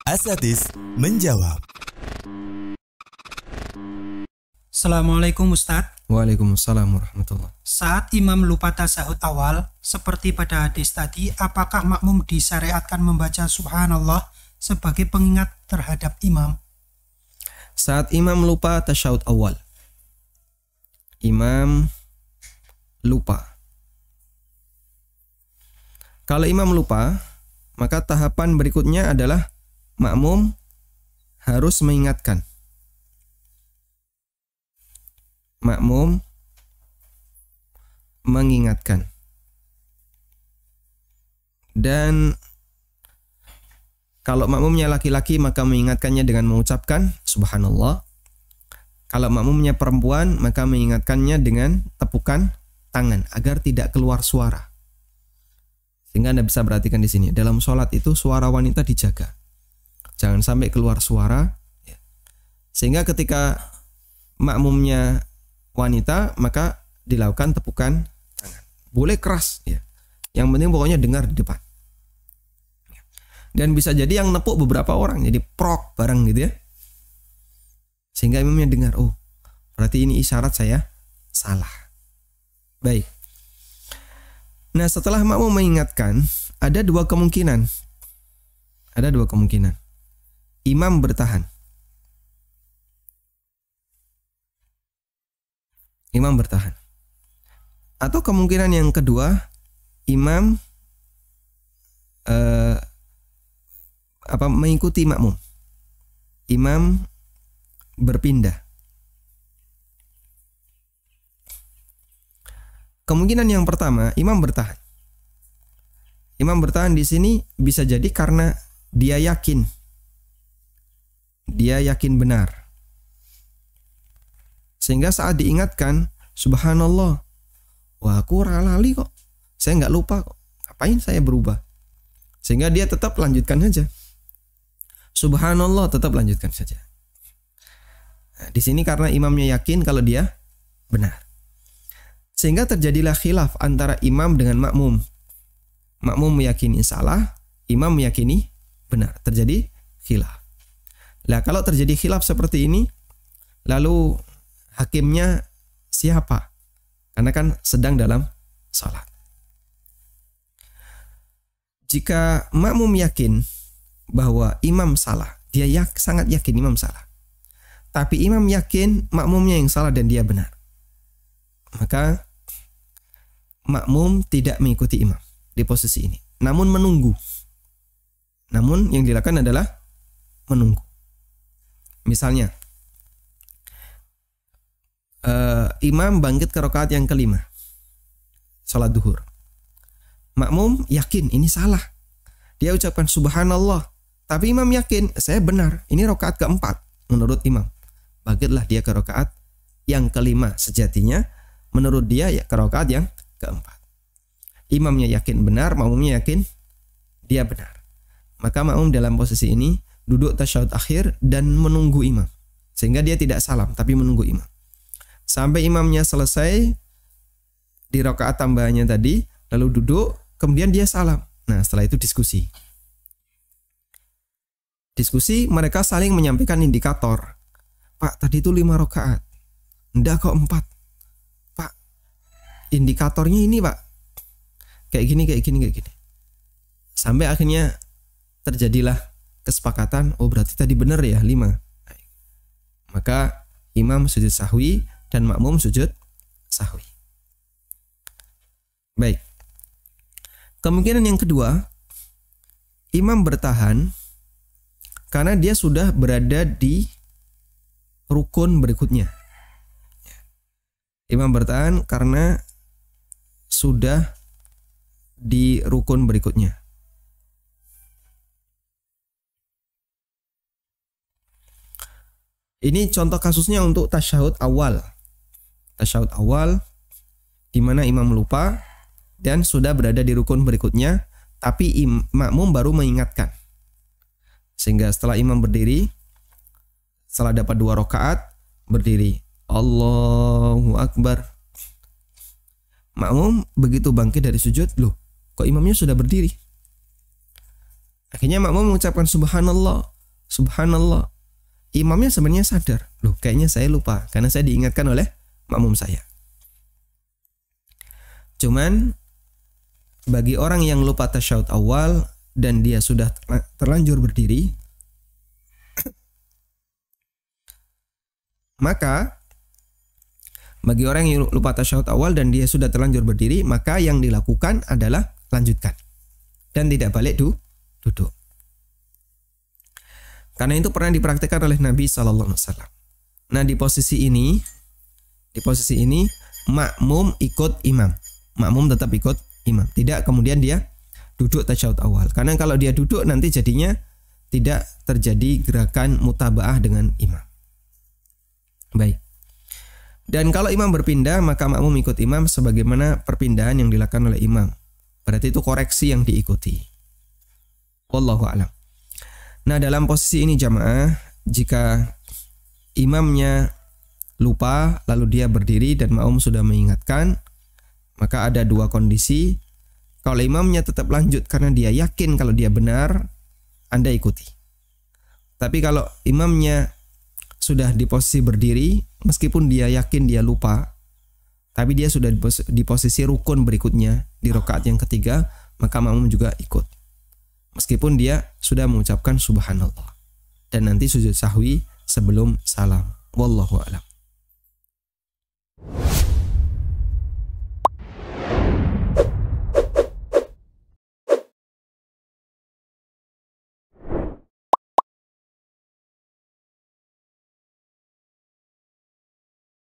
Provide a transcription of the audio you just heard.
Asatidz menjawab. Assalamualaikum Ustadz. Waalaikumsalam warahmatullahi. Saat imam lupa tasahud awal, seperti pada hadis tadi, apakah makmum disyariatkan membaca subhanallah sebagai pengingat terhadap imam? Saat imam lupa tasyahud awal, imam lupa. Kalau imam lupa, maka tahapan berikutnya adalah makmum harus mengingatkan. Makmum mengingatkan. Dan kalau makmumnya laki-laki maka mengingatkannya dengan mengucapkan subhanallah. Kalau makmumnya perempuan maka mengingatkannya dengan tepukan tangan agar tidak keluar suara. Sehingga Anda bisa perhatikan di sini, dalam sholat itu suara wanita dijaga. Jangan sampai keluar suara. Sehingga ketika makmumnya wanita maka dilakukan tepukan tangan. Boleh keras ya. Yang penting pokoknya dengar di depan. Dan bisa jadi yang nepuk beberapa orang, jadi prok bareng gitu ya. Sehingga imamnya dengar, oh berarti ini isyarat saya salah. Baik. Nah setelah makmum mengingatkan, ada dua kemungkinan. Ada dua kemungkinan. Imam bertahan. Imam bertahan. Atau kemungkinan yang kedua, imam mengikuti makmum. Imam berpindah. Kemungkinan yang pertama, imam bertahan. Imam bertahan di sini bisa jadi karena dia yakin. Dia yakin benar. Sehingga saat diingatkan, subhanallah, wah aku lali kok, saya nggak lupa kok, ngapain saya berubah? Sehingga dia tetap lanjutkan saja. Subhanallah, tetap lanjutkan saja. Nah, di sini karena imamnya yakin kalau dia benar. Sehingga terjadilah khilaf antara imam dengan makmum. Makmum meyakini salah, imam meyakini benar. Terjadi khilaf. Nah, kalau terjadi khilaf seperti ini, lalu hakimnya siapa? Karena kan sedang dalam salat. Jika makmum yakin bahwa imam salah, dia sangat yakin imam salah. Tapi imam yakin makmumnya yang salah dan dia benar. Maka makmum tidak mengikuti imam di posisi ini, namun menunggu. Namun yang dilakukan adalah menunggu. Misalnya, imam bangkit ke rakaat yang kelima, salat duhur. Makmum yakin ini salah. Dia ucapkan subhanallah. Tapi imam yakin saya benar. Ini rakaat keempat menurut imam. Bangkitlah dia ke rakaat yang kelima. Sejatinya menurut dia ya ke rakaat yang keempat. Imamnya yakin benar, makmumnya yakin dia benar. Maka makmum dalam posisi ini duduk tasyahud akhir dan menunggu imam. Sehingga dia tidak salam tapi menunggu imam. Sampai imamnya selesai di rakaat tambahannya tadi, lalu duduk, kemudian dia salam. Nah, setelah itu diskusi. Diskusi, mereka saling menyampaikan indikator. Pak, tadi itu 5 rakaat. Enggak kok 4. Pak, indikatornya ini, Pak. Kayak gini. Sampai akhirnya terjadilah kesepakatan, oh berarti tadi benar ya 5. Maka imam sujud sahwi dan makmum sujud sahwi. Baik. Kemungkinan yang kedua, imam bertahan karena dia sudah berada di rukun berikutnya. Imam bertahan karena sudah di rukun berikutnya. Ini contoh kasusnya untuk tasyahud awal. Tasyahud awal di mana imam lupa dan sudah berada di rukun berikutnya, tapi makmum baru mengingatkan. Sehingga setelah imam berdiri, setelah dapat 2 rakaat, berdiri. Allahu Akbar. Makmum begitu bangkit dari sujud, loh, kok imamnya sudah berdiri? Akhirnya makmum mengucapkan subhanallah. subhanallah. Imamnya sebenarnya sadar, loh kayaknya saya lupa karena saya diingatkan oleh makmum saya. Cuman bagi orang yang lupa tasyahud awal dan dia sudah terlanjur berdiri, maka bagi orang yang lupa tasyahud awal dan dia sudah terlanjur berdiri, maka yang dilakukan adalah lanjutkan dan tidak balik duduk. Karena itu pernah dipraktikkan oleh Nabi SAW. Nah di posisi ini makmum ikut imam. Makmum tetap ikut imam. Tidak kemudian dia duduk tasyahud awal. Karena kalau dia duduk nanti jadinya tidak terjadi gerakan mutabaah dengan imam. Baik. Dan kalau imam berpindah maka makmum ikut imam sebagaimana perpindahan yang dilakukan oleh imam. Berarti itu koreksi yang diikuti. Wallahu a'lam. Nah dalam posisi ini jamaah, jika imamnya lupa lalu dia berdiri dan makmum sudah mengingatkan, maka ada dua kondisi. Kalau imamnya tetap lanjut karena dia yakin kalau dia benar, Anda ikuti. Tapi kalau imamnya sudah di posisi berdiri, meskipun dia yakin dia lupa, tapi dia sudah di posisi rukun berikutnya di rakaat yang ketiga, maka makmum juga ikut. Meskipun dia sudah mengucapkan subhanallah. Dan nanti sujud sahwi sebelum salam. Wallahu a'lam.